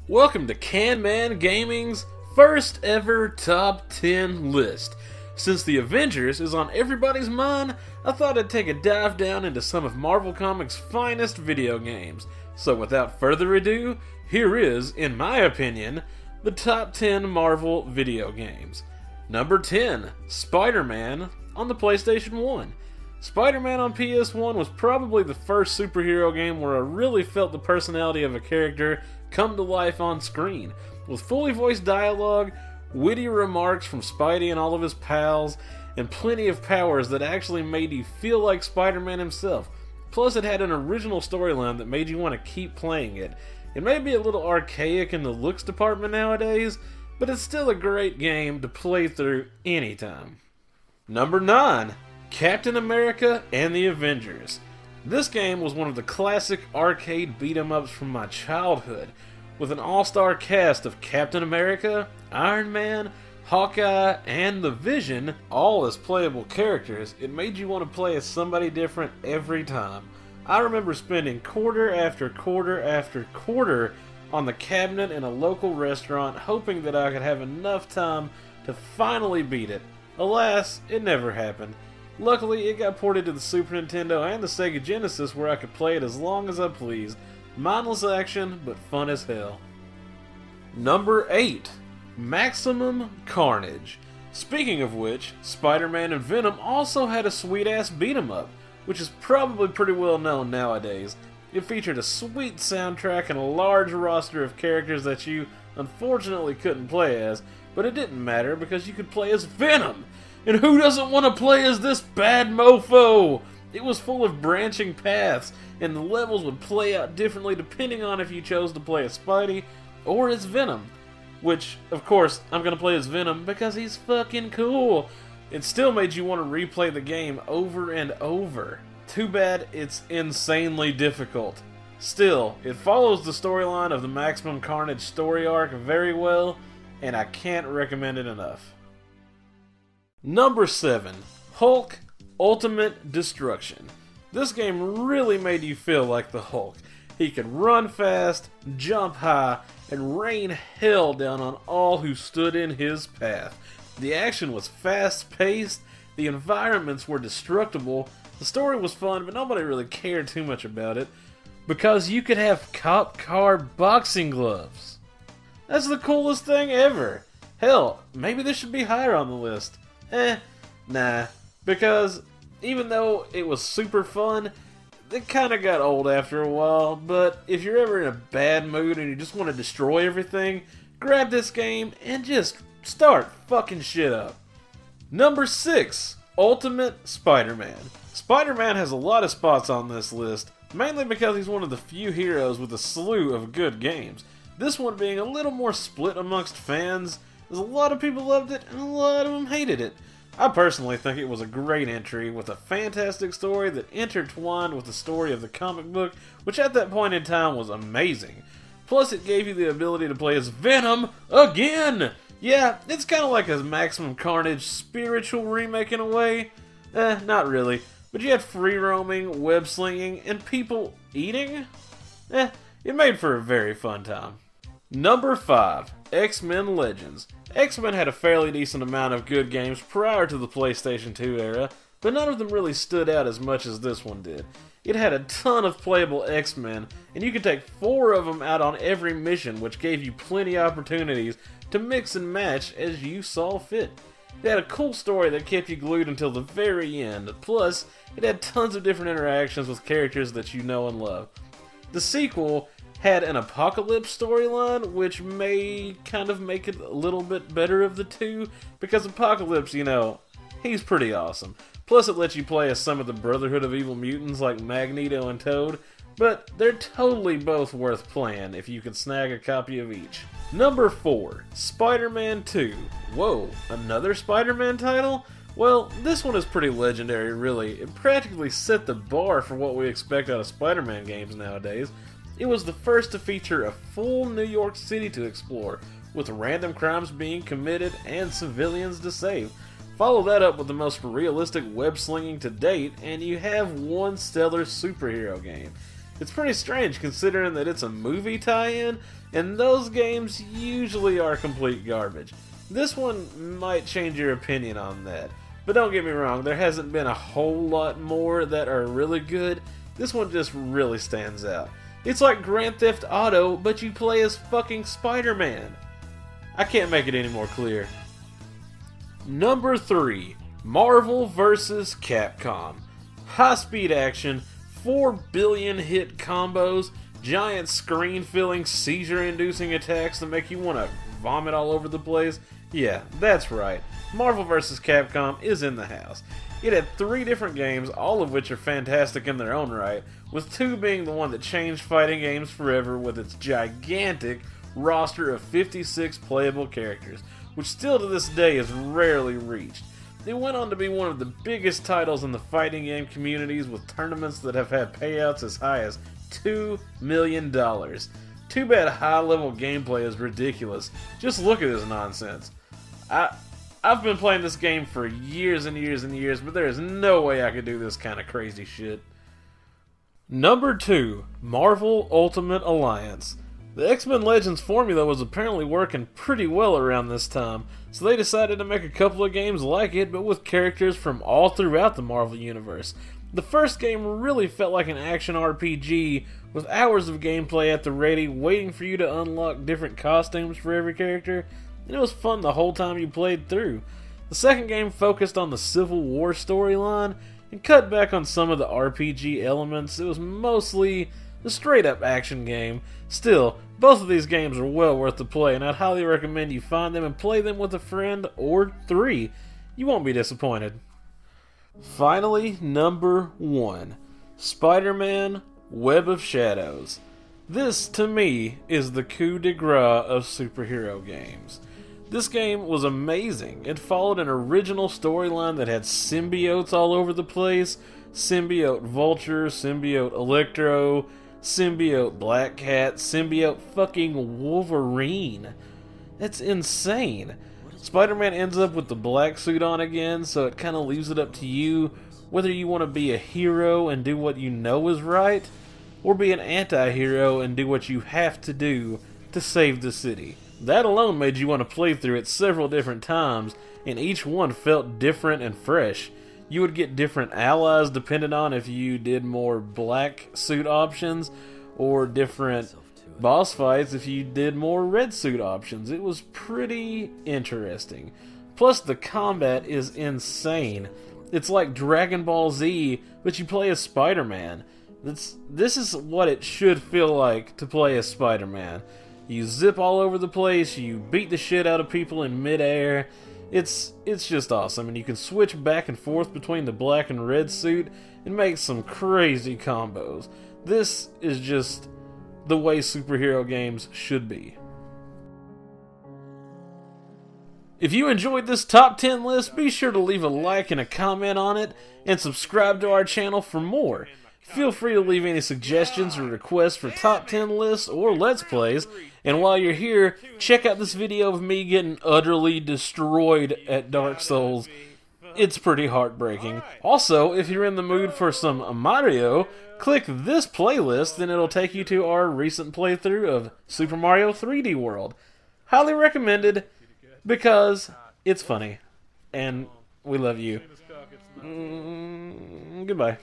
Welcome to Can Man Gaming's first ever top 10 list. Since the Avengers is on everybody's mind, I thought I'd take a dive down into some of Marvel Comics' finest video games. So without further ado, here is, in my opinion, the top 10 Marvel video games. Number 10, Spider-Man on the PlayStation 1. Spider-Man on PS1 was probably the first superhero game where I really felt the personality of a character come to life on screen, with fully voiced dialogue, witty remarks from Spidey and all of his pals, and plenty of powers that actually made you feel like Spider-Man himself. Plus it had an original storyline that made you want to keep playing it. It may be a little archaic in the looks department nowadays, but it's still a great game to play through anytime. Number 9. Captain America and the Avengers. This game was one of the classic arcade beat-em-ups from my childhood, with an all-star cast of Captain America, Iron Man, Hawkeye, and the Vision, all as playable characters. It made you want to play as somebody different every time. I remember spending quarter after quarter after quarter on the cabinet in a local restaurant, hoping that I could have enough time to finally beat it. Alas, it never happened. Luckily, it got ported to the Super Nintendo and the Sega Genesis, where I could play it as long as I pleased. Mindless action, but fun as hell. Number 8. Maximum Carnage. Speaking of which, Spider-Man and Venom also had a sweet-ass beat-em-up, which is probably pretty well known nowadays. It featured a sweet soundtrack and a large roster of characters that you unfortunately couldn't play as, but it didn't matter because you could play as Venom! And who doesn't want to play as this bad mofo? It was full of branching paths, and the levels would play out differently depending on if you chose to play as Spidey or as Venom. Which, of course, I'm going to play as Venom because he's fucking cool. It still made you want to replay the game over and over. Too bad it's insanely difficult. Still, it follows the storyline of the Maximum Carnage story arc very well, and I can't recommend it enough. Number 7. Hulk Ultimate Destruction. This game really made you feel like the Hulk. He could run fast, jump high, and rain hell down on all who stood in his path. The action was fast-paced, the environments were destructible, the story was fun, but nobody really cared too much about it, because you could have cop car boxing gloves. That's the coolest thing ever. Hell, maybe this should be higher on the list. Nah, because even though it was super fun, it kinda got old after a while, but if you're ever in a bad mood and you just want to destroy everything, grab this game and just start fucking shit up. Number 6. Ultimate Spider-Man. Spider-Man has a lot of spots on this list, mainly because he's one of the few heroes with a slew of good games. This one being a little more split amongst fans, as a lot of people loved it and a lot of them hated it. I personally think it was a great entry with a fantastic story that intertwined with the story of the comic book, which at that point in time was amazing. Plus it gave you the ability to play as Venom again! Yeah, it's kind of like a Maximum Carnage spiritual remake in a way. Not really. But you had free roaming, web slinging, and people eating? It made for a very fun time. Number 5. X-Men Legends. X-Men had a fairly decent amount of good games prior to the PlayStation 2 era, but none of them really stood out as much as this one did. It had a ton of playable X-Men, and you could take 4 of them out on every mission, which gave you plenty of opportunities to mix and match as you saw fit. It had a cool story that kept you glued until the very end, plus it had tons of different interactions with characters that you know and love. The sequel had an apocalypse storyline, which may kind of make it a little bit better of the two, because Apocalypse, you know, he's pretty awesome. Plus it lets you play as some of the Brotherhood of Evil Mutants like Magneto and Toad, but they're totally both worth playing if you can snag a copy of each. Number 4. Spider-Man 2. Whoa, another Spider-Man title? Well, this one is pretty legendary, really. It practically set the bar for what we expect out of Spider-Man games nowadays. It was the first to feature a full New York City to explore, with random crimes being committed and civilians to save. Follow that up with the most realistic web slinging to date, and you have one stellar superhero game. It's pretty strange considering that it's a movie tie-in, and those games usually are complete garbage. This one might change your opinion on that. But don't get me wrong, there hasn't been a whole lot more that are really good. This one just really stands out. It's like Grand Theft Auto, but you play as fucking Spider-Man. I can't make it any more clear. Number 3. Marvel vs. Capcom. High-speed action, 4 billion hit combos, giant screen-filling, seizure-inducing attacks that make you want to vomit all over the place. Yeah, that's right. Marvel vs. Capcom is in the house. It had 3 different games, all of which are fantastic in their own right, with 2 being the one that changed fighting games forever with its gigantic roster of 56 playable characters, which still to this day is rarely reached. It went on to be one of the biggest titles in the fighting game communities, with tournaments that have had payouts as high as $2 million. Too bad high-level gameplay is ridiculous. Just look at this nonsense. I've been playing this game for years and years and years, but there is no way I could do this kind of crazy shit. Number 2. Marvel Ultimate Alliance. The X-Men Legends formula was apparently working pretty well around this time, so they decided to make a couple of games like it, but with characters from all throughout the Marvel Universe. The first game really felt like an action RPG, with hours of gameplay at the ready, waiting for you to unlock different costumes for every character, and it was fun the whole time you played through. The second game focused on the Civil War storyline, and cut back on some of the RPG elements. It was mostly a straight-up action game. Still, both of these games are well worth the play, and I'd highly recommend you find them and play them with a friend or 3. You won't be disappointed. Finally, number 1. Spider-Man Web of Shadows. This, to me, is the coup de grace of superhero games. This game was amazing. It followed an original storyline that had symbiotes all over the place. Symbiote Vulture, Symbiote Electro, Symbiote Black Cat, Symbiote fucking Wolverine. That's insane. Spider-Man ends up with the black suit on again, so it kind of leaves it up to you whether you want to be a hero and do what you know is right, or be an anti-hero and do what you have to do to save the city. That alone made you want to play through it several different times, and each one felt different and fresh. You would get different allies depending on if you did more black suit options, or different boss fights if you did more red suit options. It was pretty interesting. Plus the combat is insane. It's like Dragon Ball Z, but you play as Spider-Man. This is what it should feel like to play as Spider-Man. You zip all over the place, you beat the shit out of people in midair. It's just awesome, and you can switch back and forth between the black and red suit and make some crazy combos. This is just the way superhero games should be. If you enjoyed this top 10 list, be sure to leave a like and a comment on it, and subscribe to our channel for more. Feel free to leave any suggestions or requests for top 10 lists or Let's Plays, and while you're here, check out this video of me getting utterly destroyed at Dark Souls. It's pretty heartbreaking. Also, if you're in the mood for some Mario, click this playlist and it'll take you to our recent playthrough of Super Mario 3D World. Highly recommended, because it's funny, and we love you. Goodbye.